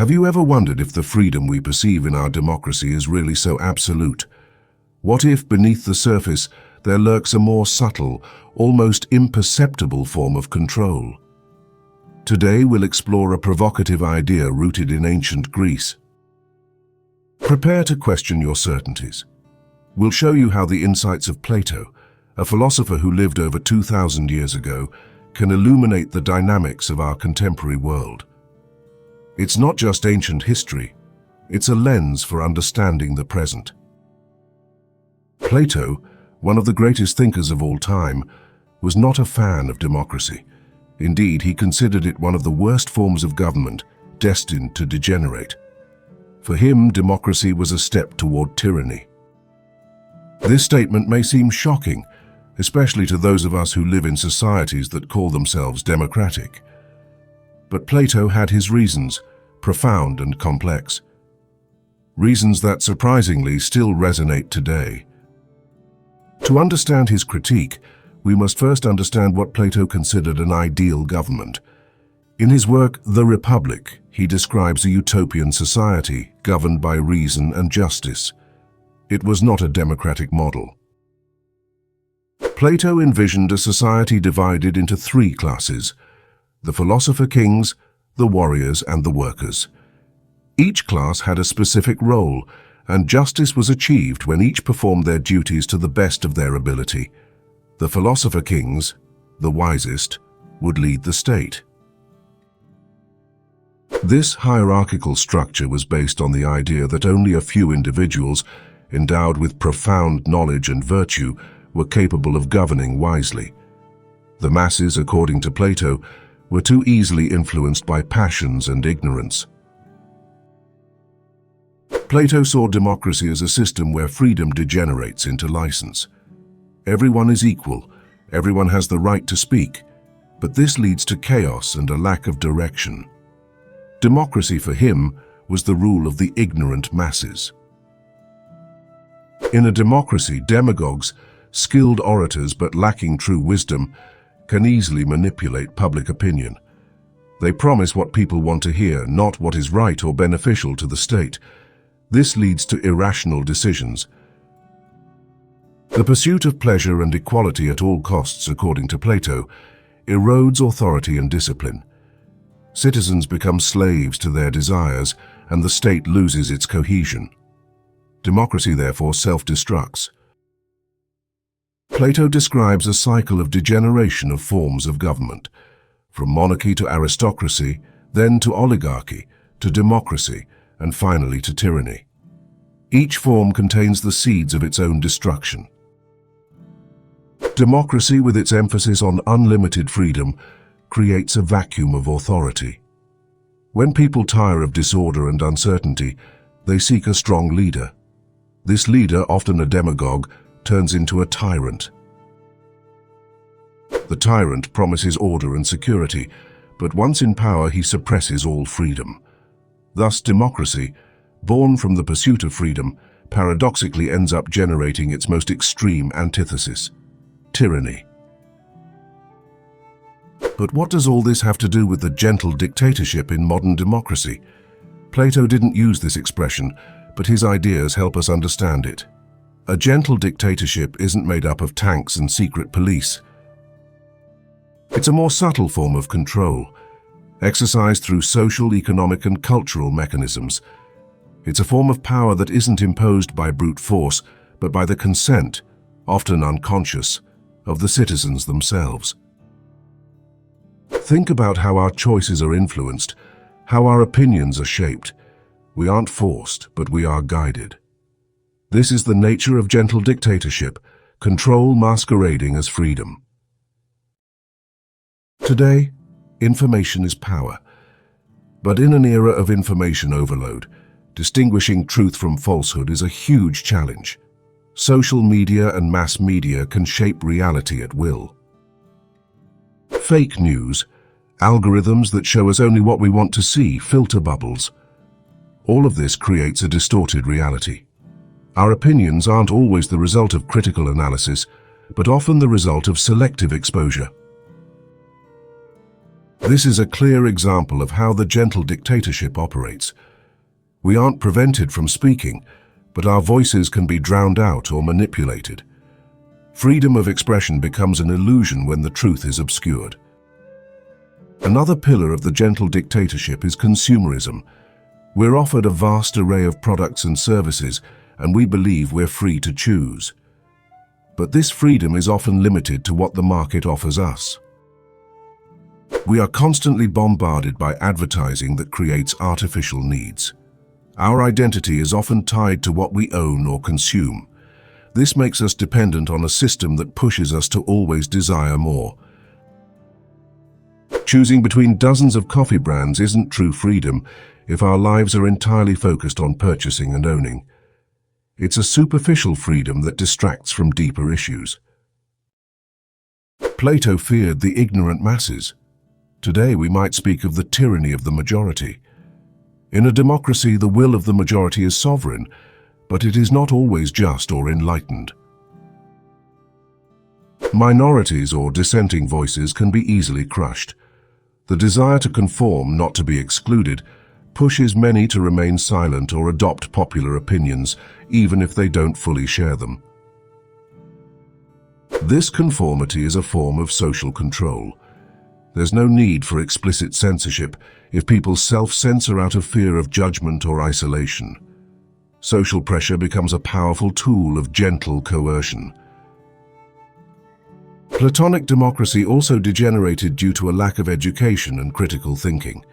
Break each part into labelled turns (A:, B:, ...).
A: Have you ever wondered if the freedom we perceive in our democracy is really so absolute? What if, beneath the surface, there lurks a more subtle, almost imperceptible form of control? Today we'll explore a provocative idea rooted in ancient Greece. Prepare to question your certainties. We'll show you how the insights of Plato, a philosopher who lived over 2,000 years ago, can illuminate the dynamics of our contemporary world. It's not just ancient history, it's a lens for understanding the present. Plato, one of the greatest thinkers of all time, was not a fan of democracy. Indeed, he considered it one of the worst forms of government, destined to degenerate. For him, democracy was a step toward tyranny. This statement may seem shocking, especially to those of us who live in societies that call themselves democratic. But Plato had his reasons, profound and complex. Reasons that surprisingly still resonate today. To understand his critique, we must first understand what Plato considered an ideal government. In his work, The Republic, he describes a utopian society governed by reason and justice. It was not a democratic model. Plato envisioned a society divided into three classes: the philosopher kings, the warriors, and the workers. Each class had a specific role, and justice was achieved when each performed their duties to the best of their ability. The philosopher kings, the wisest, would lead the state. This hierarchical structure was based on the idea that only a few individuals, endowed with profound knowledge and virtue, were capable of governing wisely. The masses, according to Plato, were too easily influenced by passions and ignorance. Plato saw democracy as a system where freedom degenerates into license. Everyone is equal, everyone has the right to speak, but this leads to chaos and a lack of direction. Democracy for him was the rule of the ignorant masses. In a democracy, demagogues, skilled orators but lacking true wisdom, can easily manipulate public opinion. They promise what people want to hear, not what is right or beneficial to the state. This leads to irrational decisions. The pursuit of pleasure and equality at all costs, according to Plato, erodes authority and discipline. Citizens become slaves to their desires, and the state loses its cohesion. Democracy, therefore, self-destructs. Plato describes a cycle of degeneration of forms of government, from monarchy to aristocracy, then to oligarchy, to democracy, and finally to tyranny. Each form contains the seeds of its own destruction. Democracy, with its emphasis on unlimited freedom, creates a vacuum of authority. When people tire of disorder and uncertainty, they seek a strong leader. This leader, often a demagogue, turns into a tyrant. The tyrant promises order and security, but once in power he suppresses all freedom. Thus democracy, born from the pursuit of freedom, paradoxically ends up generating its most extreme antithesis: tyranny. But what does all this have to do with the gentle dictatorship in modern democracy? Plato didn't use this expression, but his ideas help us understand it. A gentle dictatorship isn't made up of tanks and secret police. It's a more subtle form of control, exercised through social, economic, and cultural mechanisms. It's a form of power that isn't imposed by brute force, but by the consent, often unconscious, of the citizens themselves. Think about how our choices are influenced, how our opinions are shaped. We aren't forced, but we are guided. This is the nature of gentle dictatorship, control masquerading as freedom. Today, information is power. But in an era of information overload, distinguishing truth from falsehood is a huge challenge. Social media and mass media can shape reality at will. Fake news, algorithms that show us only what we want to see, filter bubbles. All of this creates a distorted reality. Our opinions aren't always the result of critical analysis, but often the result of selective exposure. This is a clear example of how the gentle dictatorship operates. We aren't prevented from speaking, but our voices can be drowned out or manipulated. Freedom of expression becomes an illusion when the truth is obscured. Another pillar of the gentle dictatorship is consumerism. We're offered a vast array of products and services, and we believe we're free to choose. But this freedom is often limited to what the market offers us. We are constantly bombarded by advertising that creates artificial needs. Our identity is often tied to what we own or consume. This makes us dependent on a system that pushes us to always desire more. Choosing between dozens of coffee brands isn't true freedom if our lives are entirely focused on purchasing and owning. It's a superficial freedom that distracts from deeper issues. Plato feared the ignorant masses. Today we might speak of the tyranny of the majority. In a democracy, the will of the majority is sovereign, but it is not always just or enlightened. Minorities or dissenting voices can be easily crushed. The desire to conform, not to be excluded, pushes many to remain silent or adopt popular opinions, even if they don't fully share them. This conformity is a form of social control. There's no need for explicit censorship if people self-censor out of fear of judgment or isolation. Social pressure becomes a powerful tool of gentle coercion. Platonic democracy also degenerated due to a lack of education and critical thinking.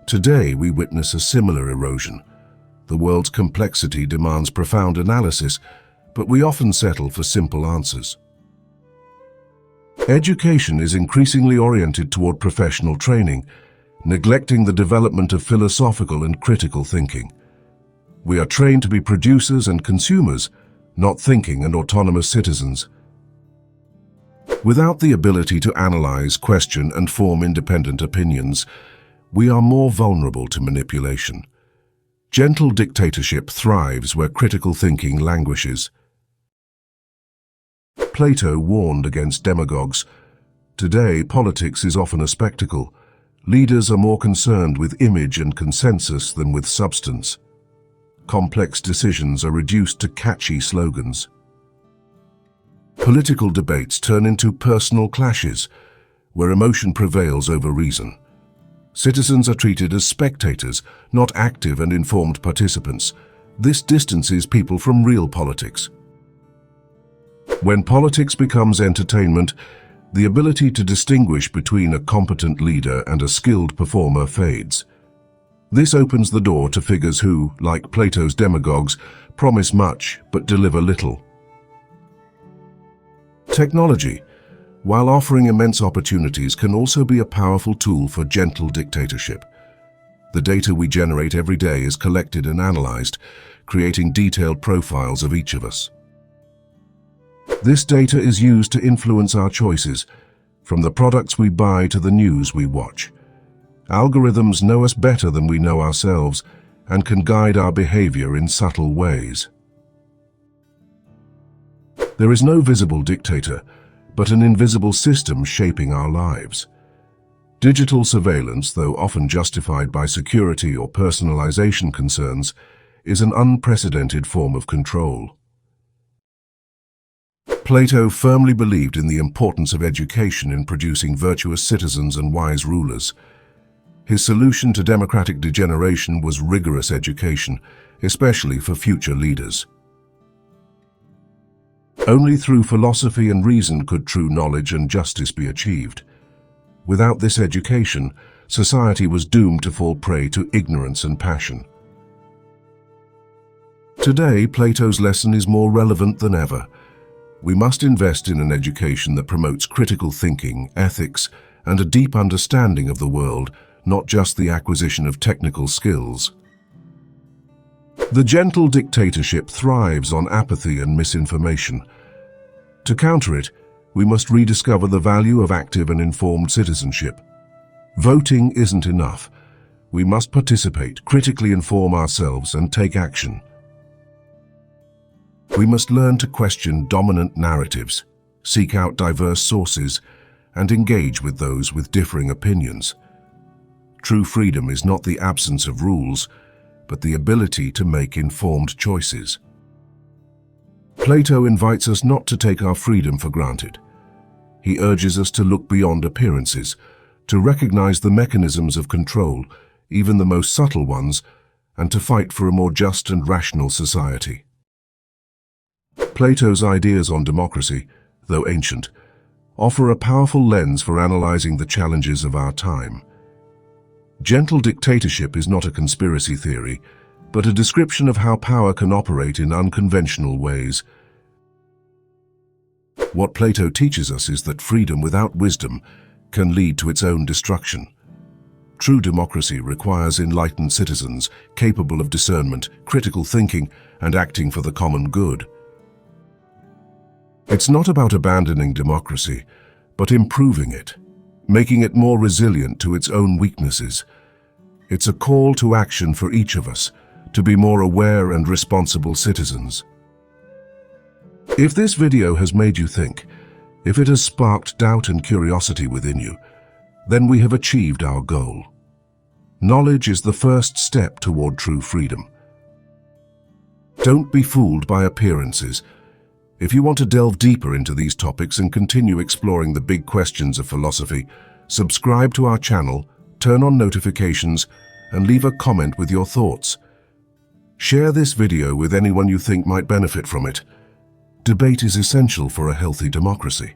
A: Today we witness a similar erosion. The world's complexity demands profound analysis, but we often settle for simple answers. Education is increasingly oriented toward professional training, neglecting the development of philosophical and critical thinking. We are trained to be producers and consumers, not thinking and autonomous citizens. Without the ability to analyze, question, and form independent opinions, we are more vulnerable to manipulation. Gentle dictatorship thrives where critical thinking languishes. Plato warned against demagogues. Today, politics is often a spectacle. Leaders are more concerned with image and consensus than with substance. Complex decisions are reduced to catchy slogans. Political debates turn into personal clashes, where emotion prevails over reason. Citizens are treated as spectators, not active and informed participants. This distances people from real politics. When politics becomes entertainment, the ability to distinguish between a competent leader and a skilled performer fades. This opens the door to figures who, like Plato's demagogues, promise much but deliver little. Technology, while offering immense opportunities, can also be a powerful tool for gentle dictatorship. The data we generate every day is collected and analyzed, creating detailed profiles of each of us. This data is used to influence our choices, from the products we buy to the news we watch. Algorithms know us better than we know ourselves and can guide our behavior in subtle ways. There is no visible dictator, but an invisible system shaping our lives. Digital surveillance, though often justified by security or personalization concerns, is an unprecedented form of control. Plato firmly believed in the importance of education in producing virtuous citizens and wise rulers. His solution to democratic degeneration was rigorous education, especially for future leaders. Only through philosophy and reason could true knowledge and justice be achieved. Without this education, society was doomed to fall prey to ignorance and passion. Today, Plato's lesson is more relevant than ever. We must invest in an education that promotes critical thinking, ethics, and a deep understanding of the world, not just the acquisition of technical skills. The gentle dictatorship thrives on apathy and misinformation. To counter it, we must rediscover the value of active and informed citizenship. Voting isn't enough. We must participate, critically inform ourselves, and take action. We must learn to question dominant narratives, seek out diverse sources, and engage with those with differing opinions. True freedom is not the absence of rules, but the ability to make informed choices. Plato invites us not to take our freedom for granted. He urges us to look beyond appearances, to recognize the mechanisms of control, even the most subtle ones, and to fight for a more just and rational society. Plato's ideas on democracy, though ancient, offer a powerful lens for analyzing the challenges of our time. Gentle dictatorship is not a conspiracy theory, but a description of how power can operate in unconventional ways. What Plato teaches us is that freedom without wisdom can lead to its own destruction. True democracy requires enlightened citizens capable of discernment, critical thinking, and acting for the common good. It's not about abandoning democracy, but improving it, making it more resilient to its own weaknesses. It's a call to action for each of us, to be more aware and responsible citizens. If this video has made you think, if it has sparked doubt and curiosity within you, then we have achieved our goal. Knowledge is the first step toward true freedom. Don't be fooled by appearances. If you want to delve deeper into these topics and continue exploring the big questions of philosophy, subscribe to our channel, turn on notifications, and leave a comment with your thoughts. Share this video with anyone you think might benefit from it. Debate is essential for a healthy democracy.